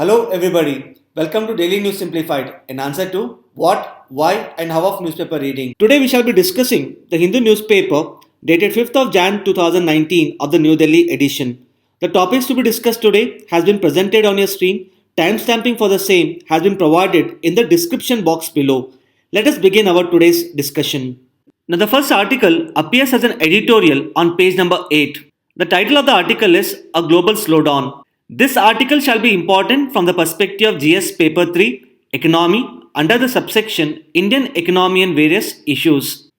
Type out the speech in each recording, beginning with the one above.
Hello everybody, welcome to Daily News Simplified, an answer to what, why and how of newspaper reading. Today we shall be discussing the Hindu newspaper dated 5th of Jan 2019 of the New Delhi edition. The topics to be discussed today has been presented on your screen. Timestamping for the same has been provided in the description box below. Let us begin our today's discussion. Now the first article appears as an editorial on page number 8. The title of the article is A Global Slowdown. This article shall be important from the perspective of GS Paper 3, Economy, under the subsection Indian Economy and Various Issues.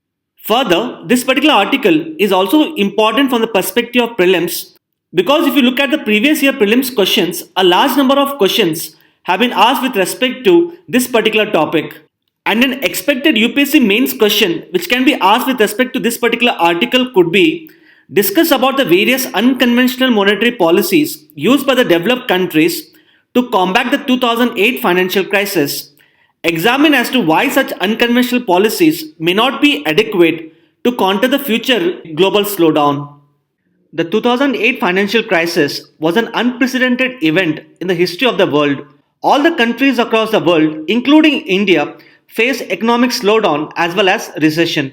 Further, this particular article is also important from the perspective of prelims because if you look at the previous year prelims questions, a large number of questions have been asked with respect to this particular topic. And an expected UPSC mains question which can be asked with respect to this particular article could be discuss about the various unconventional monetary policies used by the developed countries to combat the 2008 financial crisis. Examine as to why such unconventional policies may not be adequate to counter the future global slowdown. The 2008 financial crisis was an unprecedented event in the history of the world. All the countries across the world, including India, faced economic slowdown as well as recession.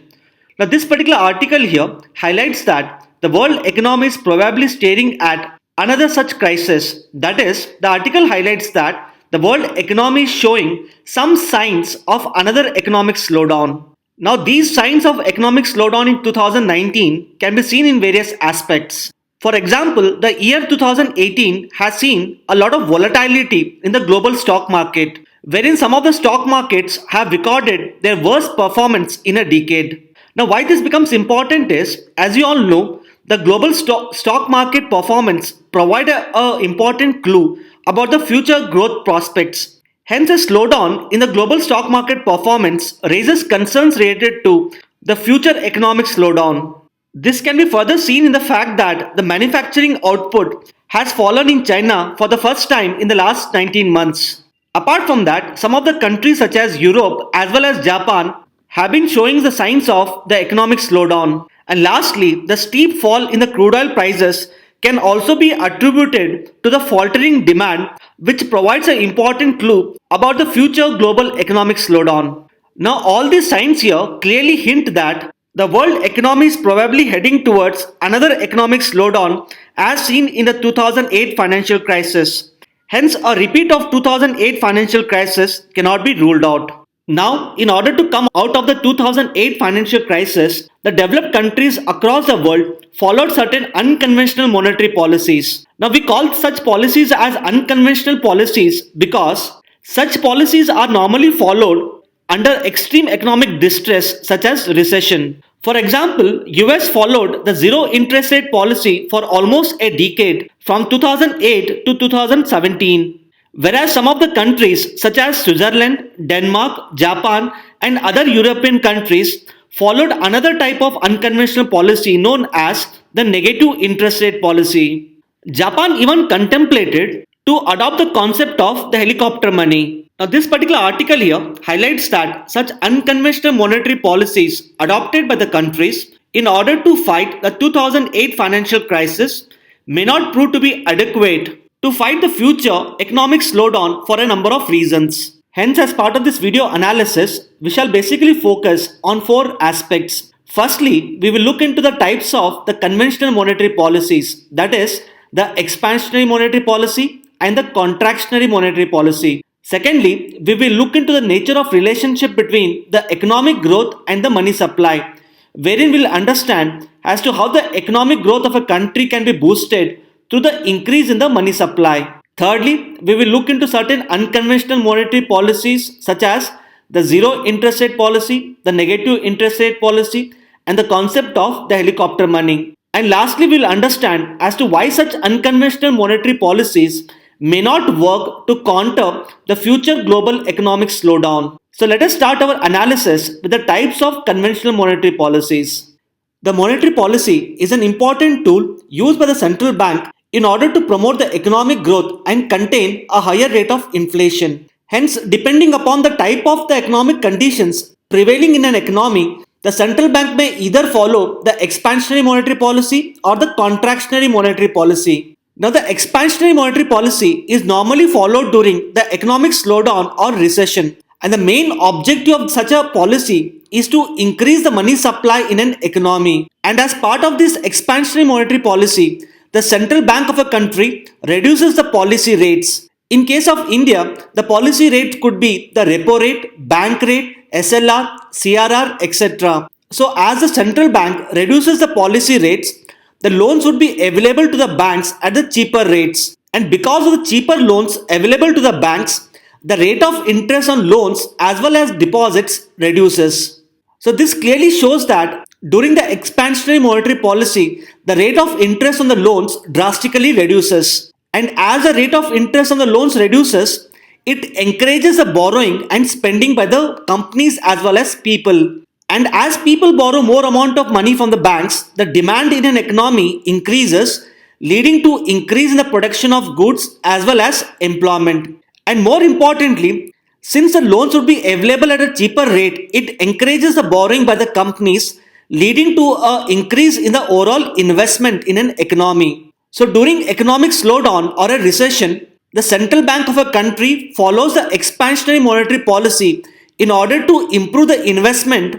Now, this particular article here highlights that the world economy is probably staring at another such crisis. That is, the article highlights that the world economy is showing some signs of another economic slowdown. Now, these signs of economic slowdown in 2019 can be seen in various aspects. For example, the year 2018 has seen a lot of volatility in the global stock market, wherein some of the stock markets have recorded their worst performance in a decade. Now, why this becomes important is, as you all know, the global stock market performance provide an important clue about the future growth prospects. Hence, a slowdown in the global stock market performance raises concerns related to the future economic slowdown. This can be further seen in the fact that the manufacturing output has fallen in China for the first time in the last 19 months. Apart from that, some of the countries such as Europe as well as Japan have been showing the signs of the economic slowdown. And lastly, the steep fall in the crude oil prices can also be attributed to the faltering demand, which provides an important clue about the future global economic slowdown. Now, all these signs here clearly hint that the world economy is probably heading towards another economic slowdown as seen in the 2008 financial crisis. Hence, a repeat of 2008 financial crisis cannot be ruled out. Now, in order to come out of the 2008 financial crisis, the developed countries across the world followed certain unconventional monetary policies. Now, we call such policies as unconventional policies because such policies are normally followed under extreme economic distress such as recession. For example, US followed the zero interest rate policy for almost a decade from 2008 to 2017. Whereas some of the countries such as Switzerland, Denmark, Japan and other European countries followed another type of unconventional policy known as the negative interest rate policy. Japan even contemplated to adopt the concept of the helicopter money. Now, this particular article here highlights that such unconventional monetary policies adopted by the countries in order to fight the 2008 financial crisis may not prove to be adequate to fight the future economic slowdown for a number of reasons. Hence, as part of this video analysis, we shall basically focus on 4 aspects. Firstly, we will look into the types of the conventional monetary policies, that is, the expansionary monetary policy and the contractionary monetary policy. Secondly, we will look into the nature of relationship between the economic growth and the money supply, wherein we will understand as to how the economic growth of a country can be boosted through the increase in the money supply. Thirdly, we will look into certain unconventional monetary policies such as the zero interest rate policy, the negative interest rate policy, and the concept of the helicopter money. And lastly, we will understand as to why such unconventional monetary policies may not work to counter the future global economic slowdown. So let us start our analysis with the types of conventional monetary policies. The monetary policy is an important tool used by the central bank in order to promote the economic growth and contain a higher rate of inflation. Hence, depending upon the type of the economic conditions prevailing in an economy, the central bank may either follow the expansionary monetary policy or the contractionary monetary policy. Now, the expansionary monetary policy is normally followed during the economic slowdown or recession, and the main objective of such a policy is to increase the money supply in an economy. And as part of this expansionary monetary policy, the central bank of a country reduces the policy rates. In case of India, the policy rate could be the repo rate, bank rate, SLR, CRR, etc. So, as the central bank reduces the policy rates, the loans would be available to the banks at the cheaper rates. And because of the cheaper loans available to the banks, the rate of interest on loans as well as deposits reduces. So this clearly shows that during the expansionary monetary policy, the rate of interest on the loans drastically reduces. And as the rate of interest on the loans reduces, it encourages the borrowing and spending by the companies as well as people. And as people borrow more amount of money from the banks, the demand in an economy increases, leading to increase in the production of goods as well as employment. And more importantly, since the loans would be available at a cheaper rate, it encourages the borrowing by the companies, leading to an increase in the overall investment in an economy. So during economic slowdown or a recession, the central bank of a country follows the expansionary monetary policy in order to improve the investment,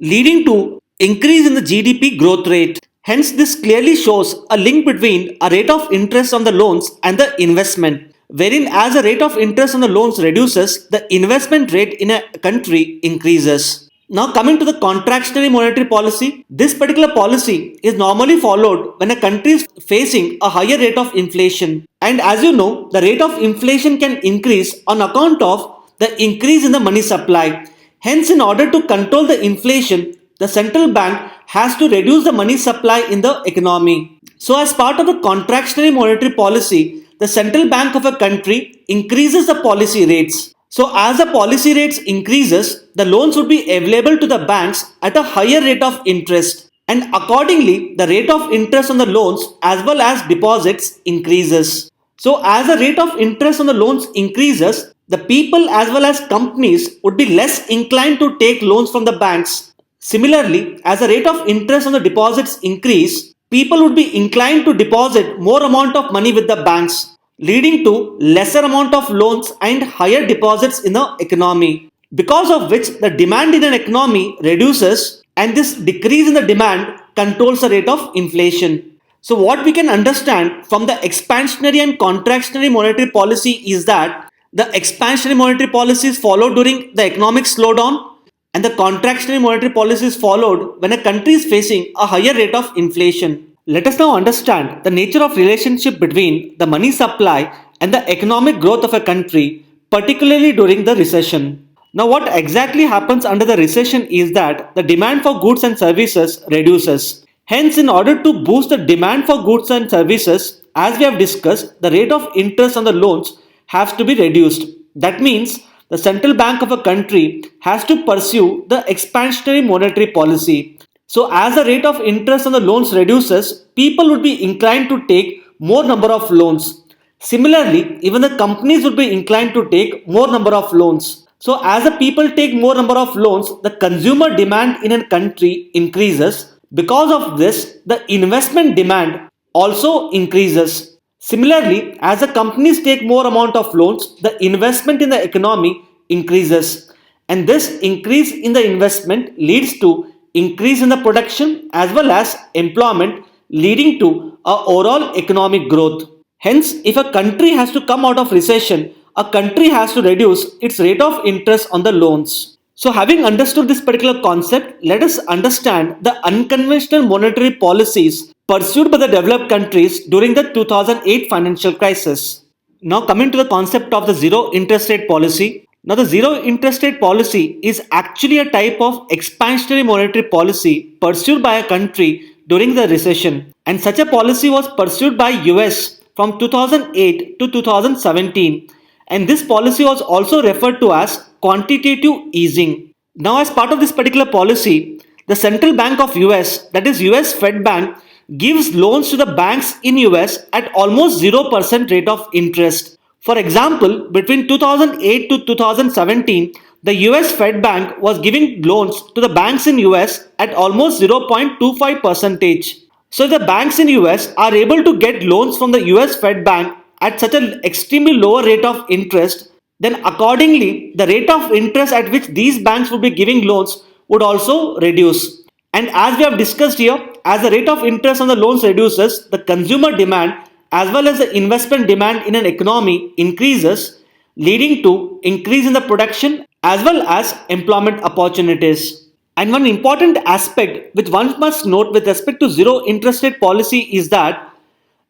leading to increase in the GDP growth rate. Hence, this clearly shows a link between a rate of interest on the loans and the investment, wherein as the rate of interest on the loans reduces, the investment rate in a country increases. Now coming to the contractionary monetary policy, this particular policy is normally followed when a country is facing a higher rate of inflation. And as you know, the rate of inflation can increase on account of the increase in the money supply. Hence, in order to control the inflation, the central bank has to reduce the money supply in the economy. So as part of the contractionary monetary policy, the central bank of a country increases the policy rates. So as the policy rates increases, the loans would be available to the banks at a higher rate of interest. And accordingly, the rate of interest on the loans as well as deposits increases. So as the rate of interest on the loans increases, the people as well as companies would be less inclined to take loans from the banks. Similarly, as the rate of interest on the deposits increase, people would be inclined to deposit more amount of money with the banks, leading to lesser amount of loans and higher deposits in the economy. Because of which the demand in an economy reduces, and this decrease in the demand controls the rate of inflation. So what we can understand from the expansionary and contractionary monetary policy is that the expansionary monetary policy is followed during the economic slowdown, and the contractionary monetary policy is followed when a country is facing a higher rate of inflation. Let us now understand the nature of relationship between the money supply and the economic growth of a country, particularly during the recession. Now, what exactly happens under the recession is that the demand for goods and services reduces. Hence, in order to boost the demand for goods and services, as we have discussed, the rate of interest on the loans has to be reduced. That means the central bank of a country has to pursue the expansionary monetary policy. So as the rate of interest on the loans reduces, people would be inclined to take more number of loans. Similarly, even the companies would be inclined to take more number of loans. So as the people take more number of loans, the consumer demand in a country increases. Because of this, the investment demand also increases. Similarly, as the companies take more amount of loans, the investment in the economy increases. And this increase in the investment leads to increase in the production as well as employment, leading to a overall economic growth. Hence, if a country has to come out of recession, a country has to reduce its rate of interest on the loans. So having understood this particular concept, let us understand the unconventional monetary policies pursued by the developed countries during the 2008 financial crisis. Now coming to the concept of the zero interest rate policy. Now the zero interest rate policy is actually a type of expansionary monetary policy pursued by a country during the recession, and such a policy was pursued by US from 2008 to 2017, and this policy was also referred to as quantitative easing. Now as part of this particular policy, the central bank of US, that is US Fed Bank, gives loans to the banks in US at almost 0% rate of interest. For example, between 2008 to 2017, the US Fed Bank was giving loans to the banks in US at almost 0.25%. So the banks in US are able to get loans from the US Fed Bank at such an extremely lower rate of interest, then accordingly the rate of interest at which these banks would be giving loans would also reduce. And as we have discussed here, as the rate of interest on the loans reduces, the consumer demand as well as the investment demand in an economy increases, leading to increase in the production as well as employment opportunities. And one important aspect which one must note with respect to zero interest rate policy is that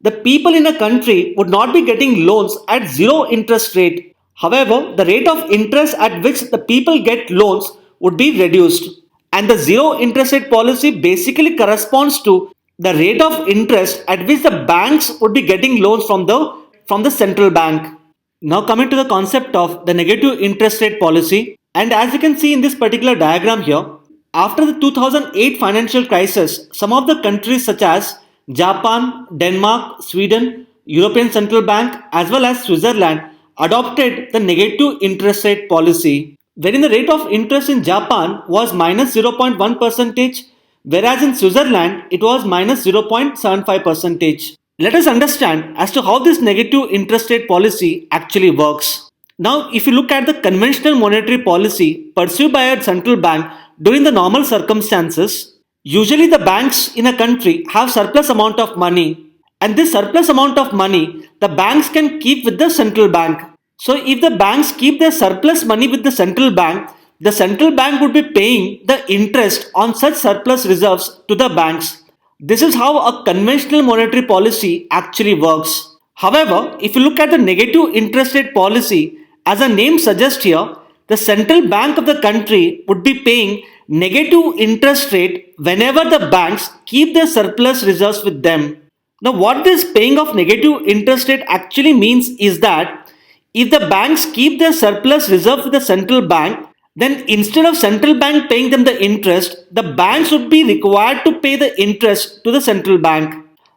the people in a country would not be getting loans at zero interest rate. However, the rate of interest at which the people get loans would be reduced. And the zero interest rate policy basically corresponds to the rate of interest at which the banks would be getting loans from the central bank. Now coming to the concept of the negative interest rate policy, and as you can see in this particular diagram here, after the 2008 financial crisis, some of the countries such as Japan, Denmark, Sweden, European Central Bank as well as Switzerland adopted the negative interest rate policy, wherein the rate of interest in Japan was minus 0.1 percentage, whereas in Switzerland it was minus 0.75 percentage. Let us understand as to how this negative interest rate policy actually works. Now, if you look at the conventional monetary policy pursued by a central bank during the normal circumstances, usually the banks in a country have surplus amount of money, and this surplus amount of money the banks can keep with the central bank. So if the banks keep their surplus money with the central bank would be paying the interest on such surplus reserves to the banks. This is how a conventional monetary policy actually works. However, if you look at the negative interest rate policy, as the name suggests here, the central bank of the country would be paying negative interest rate whenever the banks keep their surplus reserves with them. Now, what this paying of negative interest rate actually means is that if the banks keep their surplus reserve with the central bank, then instead of central bank paying them the interest, the banks would be required to pay the interest to the central bank.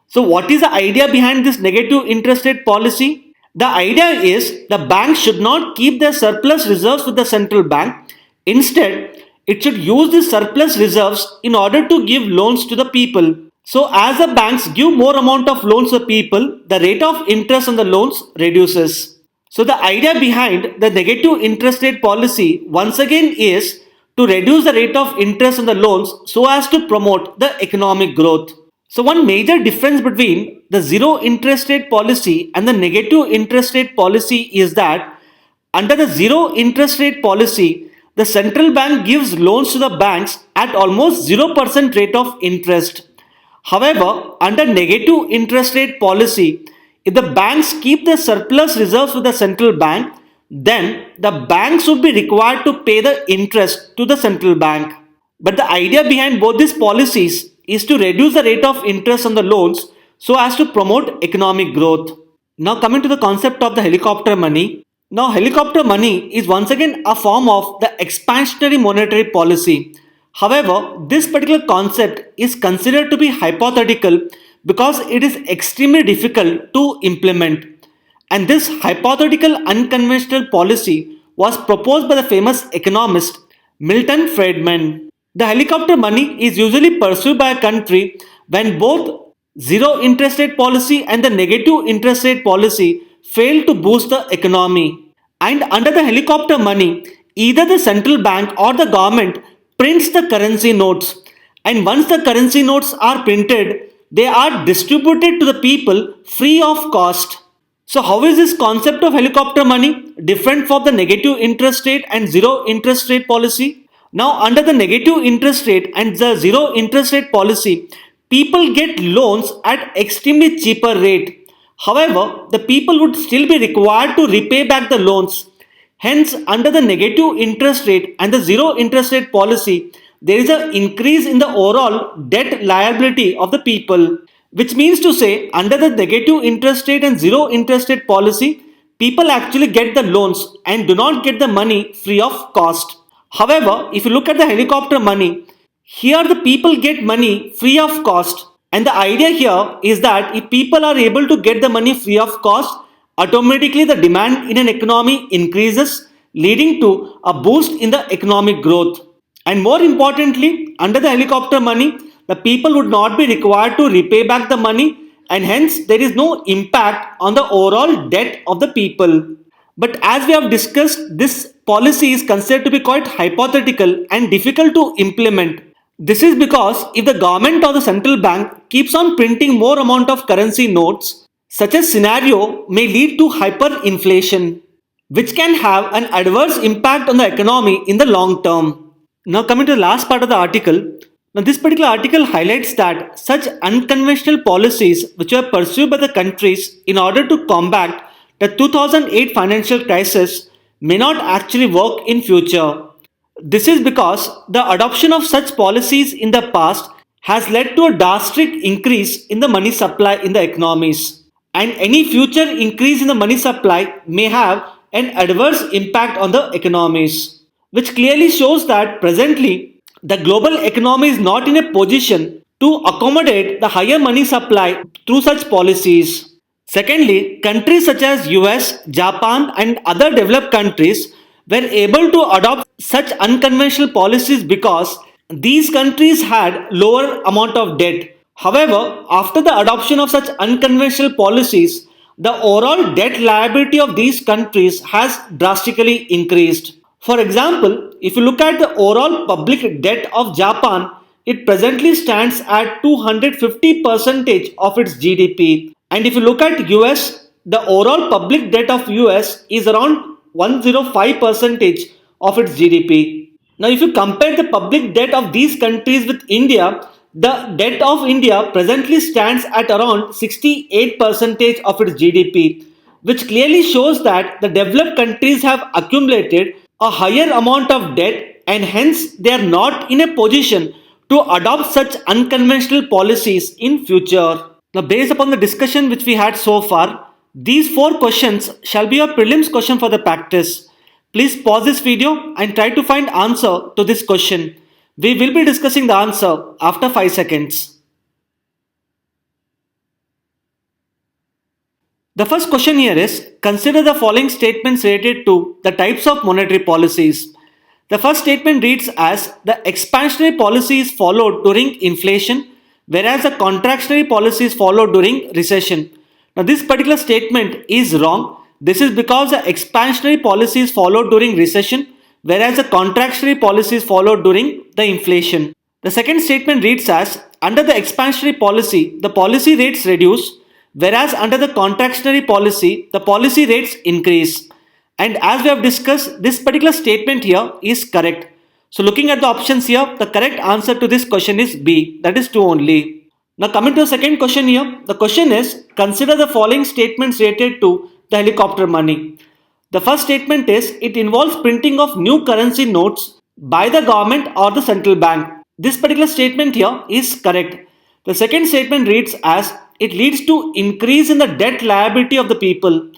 So what is the idea behind this negative interest rate policy? The idea is the bank should not keep their surplus reserves with the central bank. Instead, it should use the surplus reserves in order to give loans to the people. So as the banks give more amount of loans to people, the rate of interest on the loans reduces. So the idea behind the negative interest rate policy once again is to reduce the rate of interest on the loans so as to promote the economic growth. So one major difference between the zero interest rate policy and the negative interest rate policy is that under the zero interest rate policy, the central bank gives loans to the banks at almost 0% rate of interest. However, under negative interest rate policy, if the banks keep their surplus reserves with the central bank, then the banks would be required to pay the interest to the central bank. But the idea behind both these policies is to reduce the rate of interest on the loans so as to promote economic growth. Now coming to the concept of the helicopter money. Now helicopter money is once again a form of the expansionary monetary policy. However, this particular concept is considered to be hypothetical because it is extremely difficult to implement. And this hypothetical unconventional policy was proposed by the famous economist Milton Friedman. The helicopter money is usually pursued by a country when both zero interest rate policy and the negative interest rate policy fail to boost the economy. And under the helicopter money, either the central bank or the government prints the currency notes. And once the currency notes are printed, they are distributed to the people free of cost. So how is this concept of helicopter money different from the negative interest rate and zero interest rate policy? Now under the negative interest rate and the zero interest rate policy, people get loans at extremely cheaper rate. However, the people would still be required to repay back the loans. Hence, under the negative interest rate and the zero interest rate policy, there is an increase in the overall debt liability of the people. Which means to say, under the negative interest rate and zero interest rate policy, people actually get the loans and do not get the money free of cost. However, if you look at the helicopter money, here the people get money free of cost. And the idea here is that if people are able to get the money free of cost, automatically the demand in an economy increases, leading to a boost in the economic growth. And more importantly, under the helicopter money, the people would not be required to repay back the money, and hence there is no impact on the overall debt of the people. But as we have discussed, this policy is considered to be quite hypothetical and difficult to implement. This is because if the government or the central bank keeps on printing more amount of currency notes, such a scenario may lead to hyperinflation, which can have an adverse impact on the economy in the long term. Now, coming to the last part of the article, now this particular article highlights that such unconventional policies which were pursued by the countries in order to combat the 2008 financial crisis may not actually work in future. This is because the adoption of such policies in the past has led to a drastic increase in the money supply in the economies, and any future increase in the money supply may have an adverse impact on the economies, which clearly shows that presently the global economy is not in a position to accommodate the higher money supply through such policies. Secondly, countries such as US, Japan and other developed countries were able to adopt such unconventional policies because these countries had lower amount of debt. However, after the adoption of such unconventional policies, the overall debt liability of these countries has drastically increased. For example, if you look at the overall public debt of Japan, it presently stands at 250% of its GDP. And if you look at US, the overall public debt of US is around 105% of its GDP. Now, if you compare the public debt of these countries with India, the debt of India presently stands at around 68% of its GDP, which clearly shows that the developed countries have accumulated a higher amount of debt and hence they are not in a position to adopt such unconventional policies in future. Now, based upon the discussion which we had so far, these 4 questions shall be a prelims question for the practice. Please pause this video and try to find answer to this question. We will be discussing the answer after 5 seconds. The first question here is, consider the following statements related to the types of monetary policies. The first statement reads as, the expansionary policy is followed during inflation, whereas the contractionary policy is followed during recession. Now, this particular statement is wrong. This is because the expansionary policy is followed during recession, whereas the contractionary policy is followed during the inflation. The second statement reads as, under the expansionary policy, the policy rates reduce, whereas under the contractionary policy, the policy rates increase. And as we have discussed, this particular statement here is correct. So looking at the options here, the correct answer to this question is B, that is 2 only. Now coming to the second question here, the question is, consider the following statements related to the helicopter money. The first statement is, it involves printing of new currency notes by the government or the central bank. This particular statement here is correct. The second statement reads as, it leads to increase in the debt liability of the people.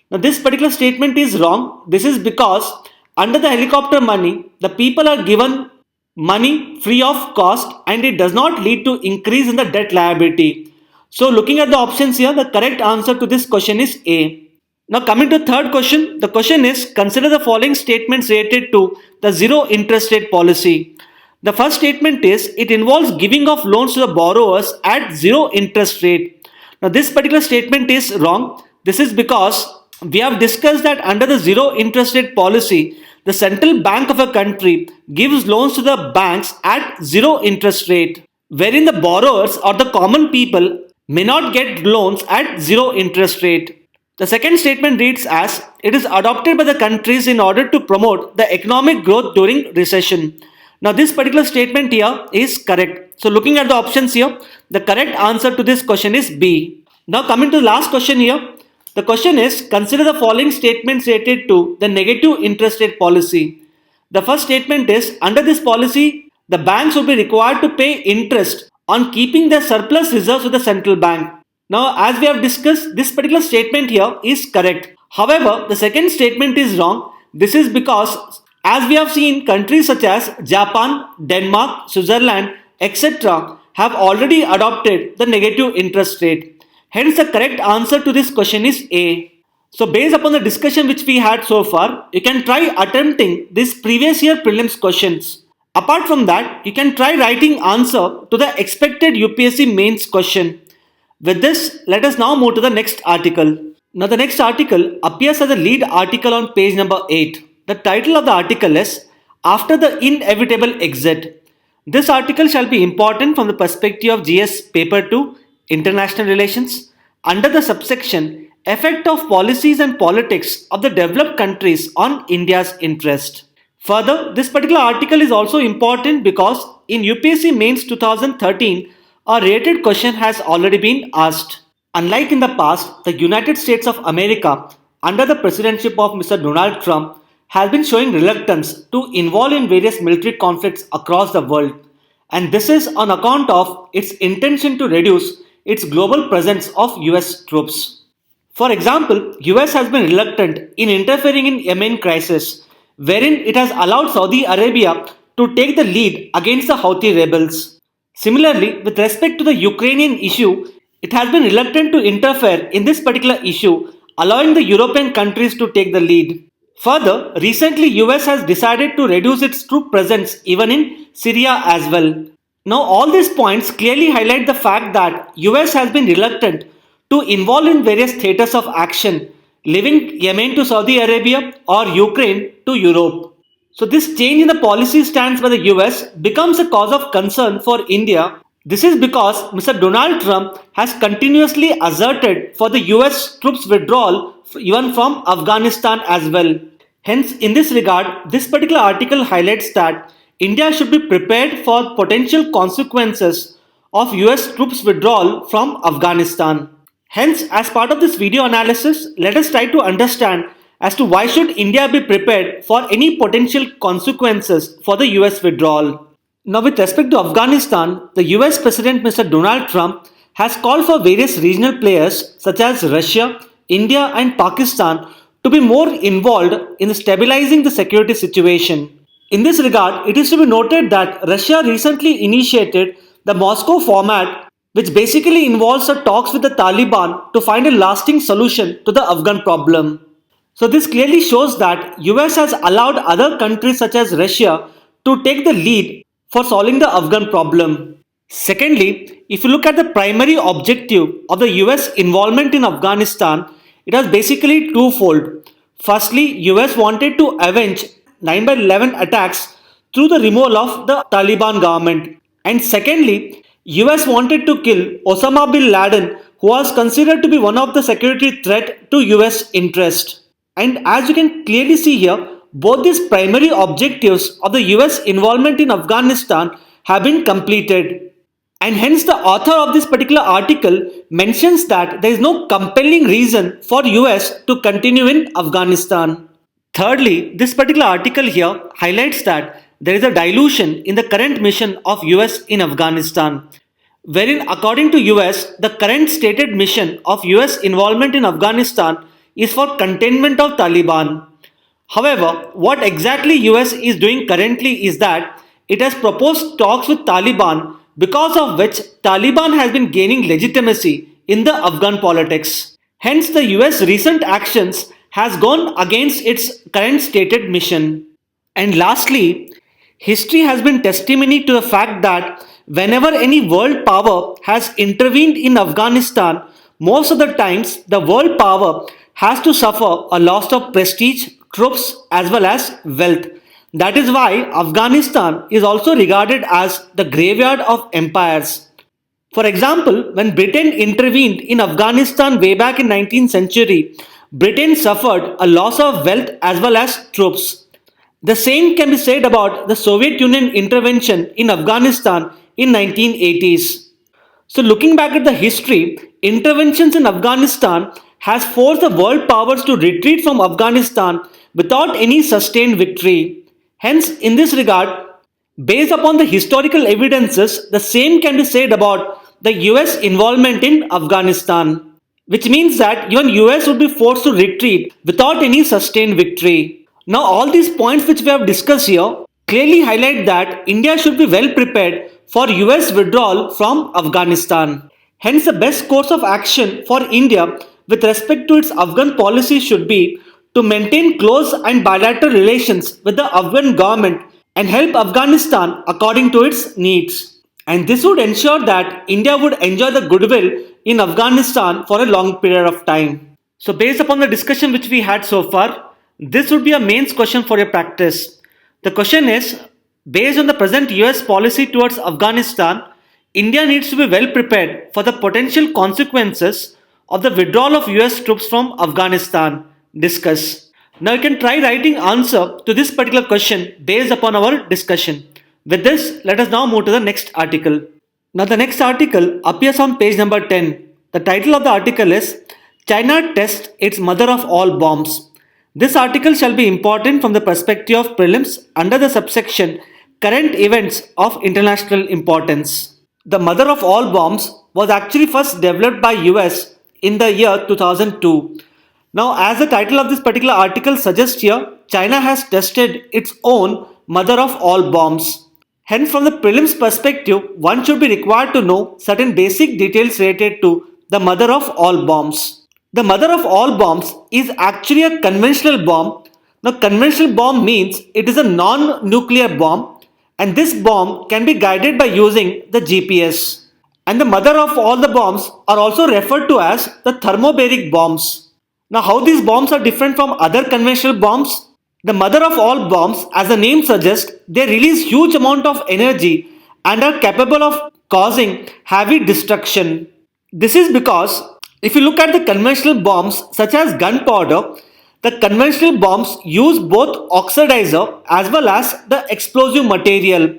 Now this particular statement is wrong. This is because under the helicopter money, the people are given money free of cost and it does not lead to increase in the debt liability. So looking at the options here, the correct answer to this question is A. Now coming to the third question, the question is, consider the following statements related to the zero interest rate policy. The first statement is, it involves giving of loans to the borrowers at zero interest rate. Now this particular statement is wrong. This is because we have discussed that under the zero interest rate policy, the central bank of a country gives loans to the banks at zero interest rate, wherein the borrowers or the common people may not get loans at zero interest rate. The second statement reads as, it is adopted by the countries in order to promote the economic growth during recession. Now this particular statement here is correct. So looking at the options here, the correct answer to this question is B. Now coming to the last question here, the question is, consider the following statements related to the negative interest rate policy. The first statement is, under this policy, the banks will be required to pay interest on keeping their surplus reserves with the central bank. Now, as we have discussed, this particular statement here is correct. However, the second statement is wrong. This is because, as we have seen, countries such as Japan, Denmark, Switzerland, etc. have already adopted the negative interest rate. Hence, the correct answer to this question is A. So, based upon the discussion which we had so far, you can try attempting this previous year prelims questions. Apart from that, you can try writing answer to the expected UPSC mains question. With this, let us now move to the next article. Now, the next article appears as a lead article on page number 8. The title of the article is After the Inevitable Exit. This article shall be important from the perspective of GS Paper 2, International Relations, under the subsection Effect of Policies and Politics of the Developed Countries on India's Interest. Further, this particular article is also important because in UPSC Mains 2013, a related question has already been asked. Unlike in the past, the United States of America, under the presidency of Mr. Donald Trump, has been showing reluctance to involve in various military conflicts across the world. And this is on account of its intention to reduce its global presence of US troops. For example, US has been reluctant in interfering in Yemen crisis, wherein it has allowed Saudi Arabia to take the lead against the Houthi rebels. Similarly, with respect to the Ukrainian issue, it has been reluctant to interfere in this particular issue, allowing the European countries to take the lead. Further, recently US has decided to reduce its troop presence even in Syria as well. Now all these points clearly highlight the fact that US has been reluctant to involve in various theatres of action, leaving Yemen to Saudi Arabia or Ukraine to Europe. So this change in the policy stance by the US becomes a cause of concern for India. This is because Mr. Donald Trump has continuously asserted for the US troops withdrawal even from Afghanistan as well. Hence, in this regard, this particular article highlights that India should be prepared for potential consequences of US troops withdrawal from Afghanistan. Hence, as part of this video analysis, let us try to understand as to why should India be prepared for any potential consequences for the US withdrawal. Now, with respect to Afghanistan, the US President Mr. Donald Trump has called for various regional players such as Russia, India and Pakistan to be more involved in stabilizing the security situation. In this regard, it is to be noted that Russia recently initiated the Moscow format, which basically involves the talks with the Taliban to find a lasting solution to the Afghan problem. So this clearly shows that US has allowed other countries such as Russia to take the lead for solving the Afghan problem. Secondly, if you look at the primary objective of the US involvement in Afghanistan, it was basically twofold. Firstly, US wanted to avenge 9/11 attacks through the removal of the Taliban government. And secondly, US wanted to kill Osama bin Laden, who was considered to be one of the security threat to US interest. And as you can clearly see here, both these primary objectives of the US involvement in Afghanistan have been completed. And hence the author of this particular article mentions that there is no compelling reason for US to continue in Afghanistan. Thirdly, this particular article here highlights that there is a dilution in the current mission of US in Afghanistan, wherein according to US, the current stated mission of US involvement in Afghanistan is for containment of Taliban. However, what exactly US is doing currently is that it has proposed talks with Taliban, because of which Taliban has been gaining legitimacy in the Afghan politics. Hence, the US recent actions has gone against its current stated mission. And lastly, history has been testimony to the fact that whenever any world power has intervened in Afghanistan, most of the times the world power has to suffer a loss of prestige, troops as well as wealth. That is why Afghanistan is also regarded as the graveyard of empires. For example, when Britain intervened in Afghanistan way back in 19th century, Britain suffered a loss of wealth as well as troops. The same can be said about the Soviet Union intervention in Afghanistan in 1980s. So looking back at the history, interventions in Afghanistan has forced the world powers to retreat from Afghanistan without any sustained victory. Hence, in this regard, based upon the historical evidences, the same can be said about the US involvement in Afghanistan, which means that even US would be forced to retreat without any sustained victory. Now, all these points which we have discussed here clearly highlight that India should be well prepared for US withdrawal from Afghanistan. Hence, the best course of action for India with respect to its Afghan policy should be to maintain close and bilateral relations with the Afghan government and help Afghanistan according to its needs. And this would ensure that India would enjoy the goodwill in Afghanistan for a long period of time. So, based upon the discussion which we had so far, this would be a mains question for your practice. The question is, based on the present US policy towards Afghanistan, India needs to be well prepared for the potential consequences of the withdrawal of US troops from Afghanistan. Discuss. Now you can try writing answer to this particular question based upon our discussion. With this, let us now move to the next article. Now the next article appears on page number 10. The title of the article is China tests its mother of all bombs. This article shall be important from the perspective of prelims under the subsection Current Events of International Importance. The mother of all bombs was actually first developed by US in the year 2002. Now, as the title of this particular article suggests here, China has tested its own mother of all bombs. Hence, from the prelims perspective, one should be required to know certain basic details related to the mother of all bombs. The mother of all bombs is actually a conventional bomb. Now, conventional bomb means it is a non-nuclear bomb, and this bomb can be guided by using the GPS. And the mother of all the bombs are also referred to as the thermobaric bombs. Now, how these bombs are different from other conventional bombs? The mother of all bombs, as the name suggests, they release huge amount of energy and are capable of causing heavy destruction. This is because if you look at the conventional bombs such as gunpowder, the conventional bombs use both oxidizer as well as the explosive material,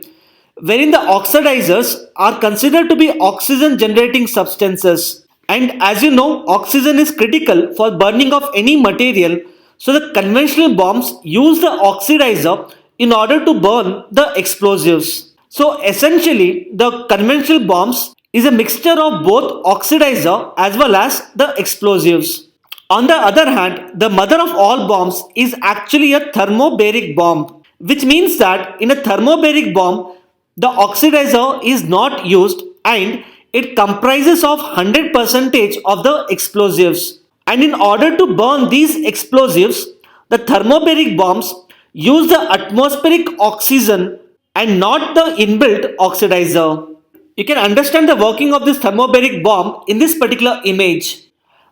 wherein the oxidizers are considered to be oxygen generating substances. And as you know, oxygen is critical for burning of any material, so the conventional bombs use the oxidizer in order to burn the explosives. So essentially, the conventional bombs is a mixture of both oxidizer as well as the explosives. On the other hand, the mother of all bombs is actually a thermobaric bomb, which means that in a thermobaric bomb, the oxidizer is not used and it comprises of 100% of the explosives. And in order to burn these explosives, the thermobaric bombs use the atmospheric oxygen and not the inbuilt oxidizer. You can understand the working of this thermobaric bomb in this particular image.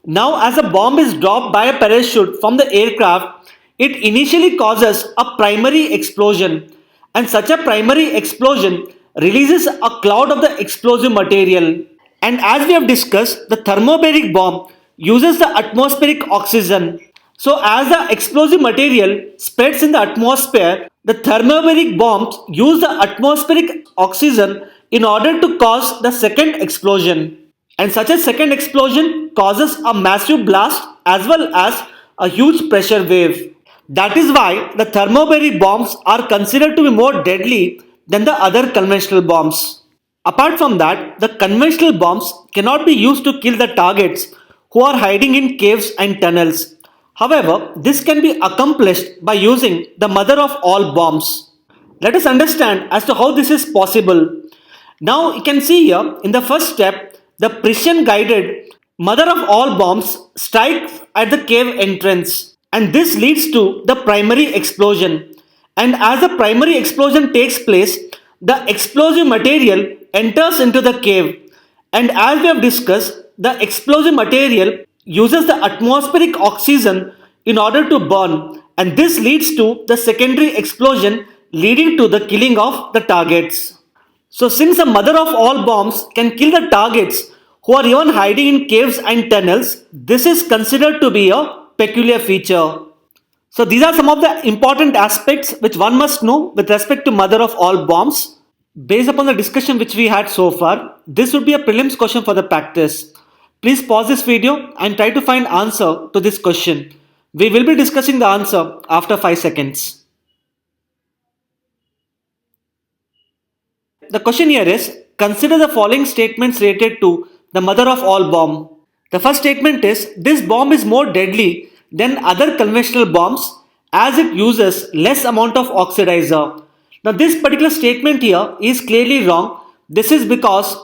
Now, as a bomb is dropped by a parachute from the aircraft, it initially causes a primary explosion, and such a primary explosion releases a cloud of the explosive material. And as we have discussed, the thermobaric bomb uses the atmospheric oxygen. So, as the explosive material spreads in the atmosphere, the thermobaric bombs use the atmospheric oxygen in order to cause the second explosion. And such a second explosion causes a massive blast as well as a huge pressure wave. That is why the thermobaric bombs are considered to be more deadly than the other conventional bombs. Apart from that, the conventional bombs cannot be used to kill the targets who are hiding in caves and tunnels. However, this can be accomplished by using the mother of all bombs. Let us understand as to how this is possible. Now you can see here in the first step, the precision guided mother of all bombs strikes at the cave entrance, and this leads to the primary explosion. And as the primary explosion takes place, the explosive material enters into the cave. And as we have discussed, the explosive material uses the atmospheric oxygen in order to burn, and this leads to the secondary explosion leading to the killing of the targets. So, since the mother of all bombs can kill the targets who are even hiding in caves and tunnels, this is considered to be a peculiar feature. So, these are some of the important aspects which one must know with respect to mother of all bombs. Based upon the discussion which we had so far, this would be a prelims question for the practice. Please pause this video and try to find answer to this question. We will be discussing the answer after 5 seconds. The question here is, consider the following statements related to the mother of all bomb. The first statement is, this bomb is more deadly than other conventional bombs as it uses less amount of oxidizer. Now this particular statement here is clearly wrong. This is because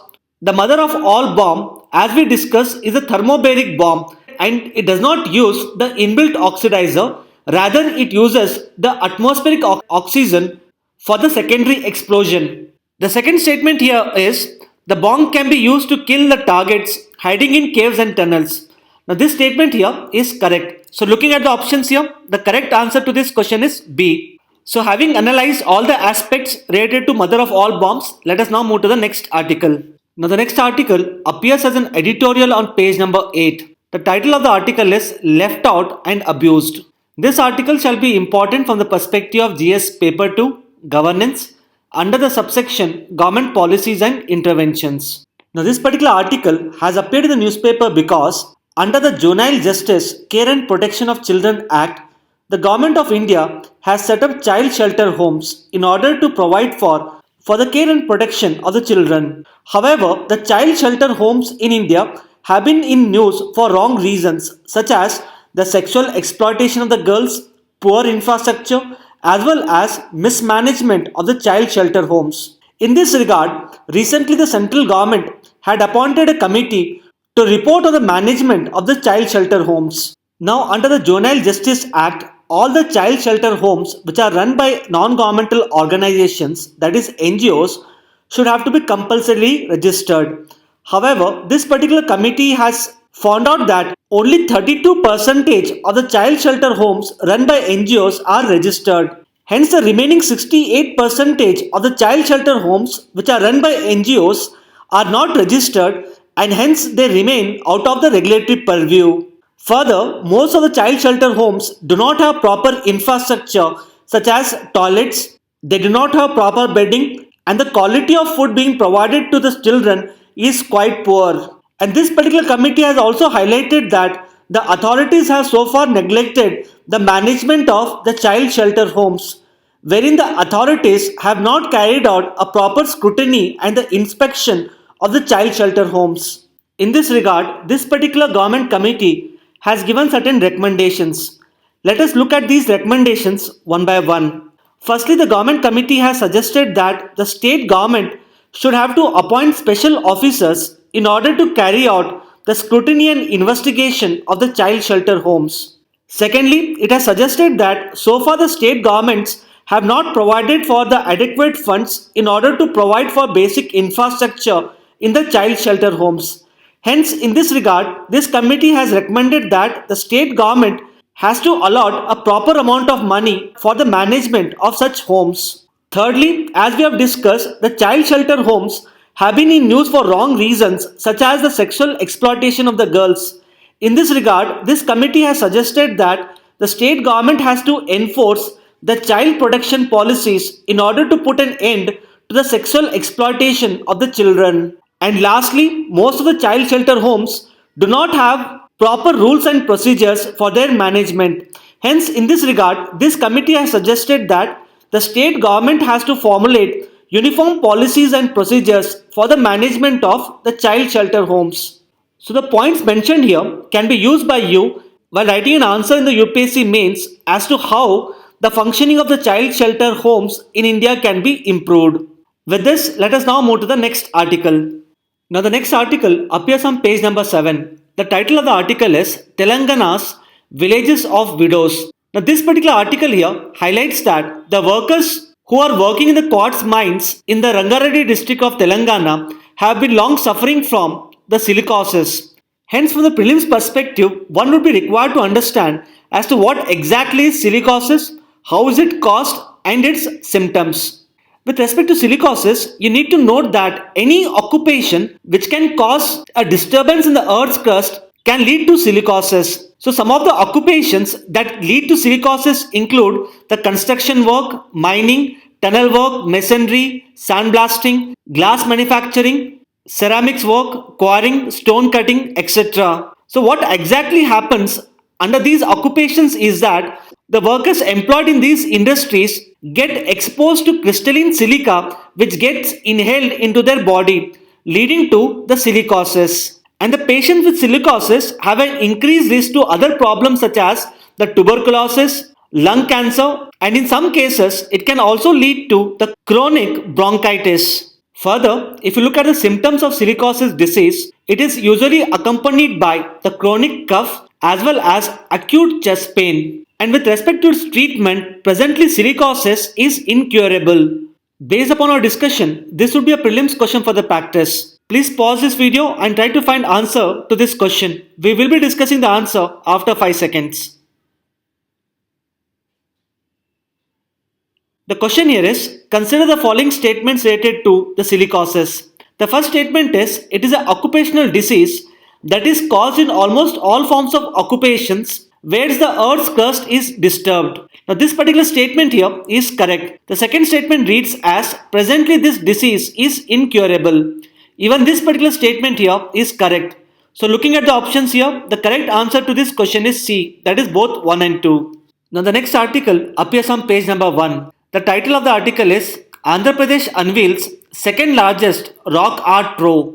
the mother of all bomb, as we discussed, is a thermobaric bomb and it does not use the inbuilt oxidizer. Rather, it uses the atmospheric oxygen for the secondary explosion. The second statement here is the bomb can be used to kill the targets hiding in caves and tunnels. Now this statement here is correct. So looking at the options here, the correct answer to this question is B. So having analyzed all the aspects related to mother of all bombs, let us now move to the next article. Now the next article appears as an editorial on page number 8. The title of the article is Left Out and Abused. This article shall be important from the perspective of GS Paper 2, Governance, under the subsection Government Policies and Interventions. Now this particular article has appeared in the newspaper because under the Juvenile Justice, Care and Protection of Children Act, the Government of India has set up child shelter homes in order to provide for the care and protection of the children. However, the child shelter homes in India have been in news for wrong reasons such as the sexual exploitation of the girls, poor infrastructure, as well as mismanagement of the child shelter homes. In this regard, recently the central government had appointed a committee to report on the management of the child shelter homes. Now, under the Juvenile Justice Act, all the child shelter homes which are run by non-governmental organizations, that is NGOs, should have to be compulsorily registered. However, this particular committee has found out that only 32% of the child shelter homes run by NGOs are registered. Hence, the remaining 68% of the child shelter homes which are run by NGOs are not registered and hence they remain out of the regulatory purview. Further, most of the child shelter homes do not have proper infrastructure such as toilets, they do not have proper bedding, and the quality of food being provided to the children is quite poor. And this particular committee has also highlighted that the authorities have so far neglected the management of the child shelter homes, wherein the authorities have not carried out a proper scrutiny and the inspection of the child shelter homes. In this regard, this particular government committee has given certain recommendations. Let us look at these recommendations one by one. Firstly, the government committee has suggested that the state government should have to appoint special officers in order to carry out the scrutiny and investigation of the child shelter homes. Secondly, it has suggested that so far the state governments have not provided for the adequate funds in order to provide for basic infrastructure in the child shelter homes. Hence, in this regard, this committee has recommended that the state government has to allot a proper amount of money for the management of such homes. Thirdly, as we have discussed, the child shelter homes have been in news for wrong reasons such as the sexual exploitation of the girls. In this regard, this committee has suggested that the state government has to enforce the child protection policies in order to put an end to the sexual exploitation of the children. And lastly, most of the child shelter homes do not have proper rules and procedures for their management. Hence, in this regard, this committee has suggested that the state government has to formulate uniform policies and procedures for the management of the child shelter homes. So the points mentioned here can be used by you while writing an answer in the UPSC mains as to how the functioning of the child shelter homes in India can be improved. With this, let us now move to the next article. Now the next article appears on page number 7. The title of the article is Telangana's Villages of Widows. Now this particular article here highlights that the workers who are working in the quartz mines in the Rangareddy district of Telangana have been long suffering from the silicosis. Hence, from the prelims perspective, one would be required to understand as to what exactly is silicosis, how is it caused, and its symptoms. With respect to silicosis, you need to note that any occupation which can cause a disturbance in the earth's crust can lead to silicosis. So some of the occupations that lead to silicosis include the construction work, mining, tunnel work, masonry, sandblasting, glass manufacturing, ceramics work, quarrying, stone cutting, etc. So what exactly happens under these occupations is that the workers employed in these industries get exposed to crystalline silica which gets inhaled into their body, leading to the silicosis. And the patients with silicosis have an increased risk to other problems such as the tuberculosis, lung cancer, and in some cases it can also lead to the chronic bronchitis. Further, if you look at the symptoms of silicosis disease, it is usually accompanied by the chronic cough as well as acute chest pain. And with respect to its treatment, presently silicosis is incurable. Based upon our discussion, this would be a prelims question for the practice. Please pause this video and try to find answer to this question. We will be discussing the answer after 5 seconds. The question here is, consider the following statements related to the silicosis. The first statement is, it is an occupational disease that is caused in almost all forms of occupations where the earth's crust is disturbed. Now this particular statement here is correct. The second statement reads as, presently this disease is incurable. Even this particular statement here is correct. So looking at the options here, the correct answer to this question is C, that is both 1 and 2. Now the next article appears on page number 1. The title of the article is Andhra Pradesh unveils second largest rock art trove.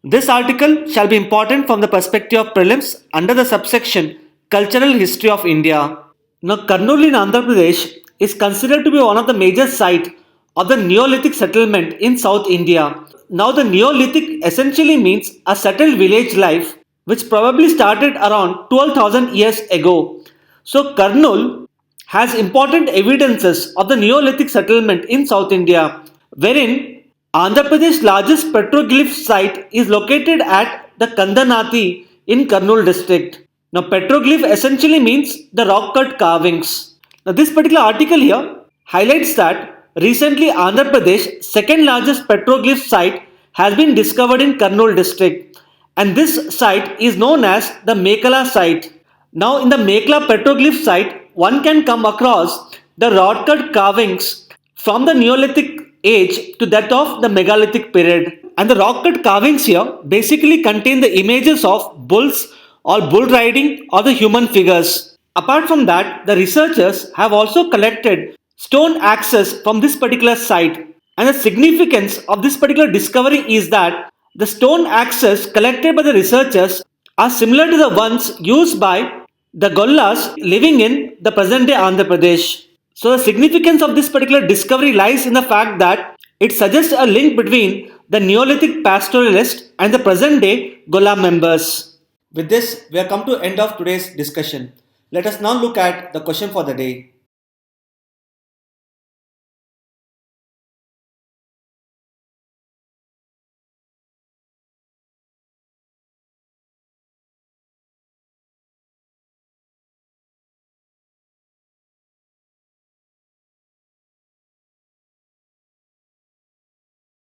This article shall be important from the perspective of prelims under the subsection Cultural History of India. Now Kurnool in Andhra Pradesh is considered to be one of the major sites of the Neolithic settlement in South India. Now the Neolithic essentially means a settled village life which probably started around 12,000 years ago. So Kurnool has important evidences of the Neolithic settlement in South India, wherein Andhra Pradesh's largest petroglyph site is located at the Kandanathi in Kurnool district. Now petroglyph essentially means the rock cut carvings. Now this particular article here highlights that recently Andhra Pradesh's second largest petroglyph site has been discovered in Kurnool district, and this site is known as the Mekala site. Now in the Mekala petroglyph site, one can come across the rod cut carvings from the Neolithic age to that of the megalithic period. And the rock cut carvings here basically contain the images of bulls or bull riding or the human figures. Apart from that, the researchers have also collected stone axes from this particular site. And the significance of this particular discovery is that the stone axes collected by the researchers are similar to the ones used by the Gollas living in the present day Andhra Pradesh. So the significance of this particular discovery lies in the fact that it suggests a link between the Neolithic pastoralist and the present day Golla members. With this, we have come to end of today's discussion. Let us now look at the question for the day.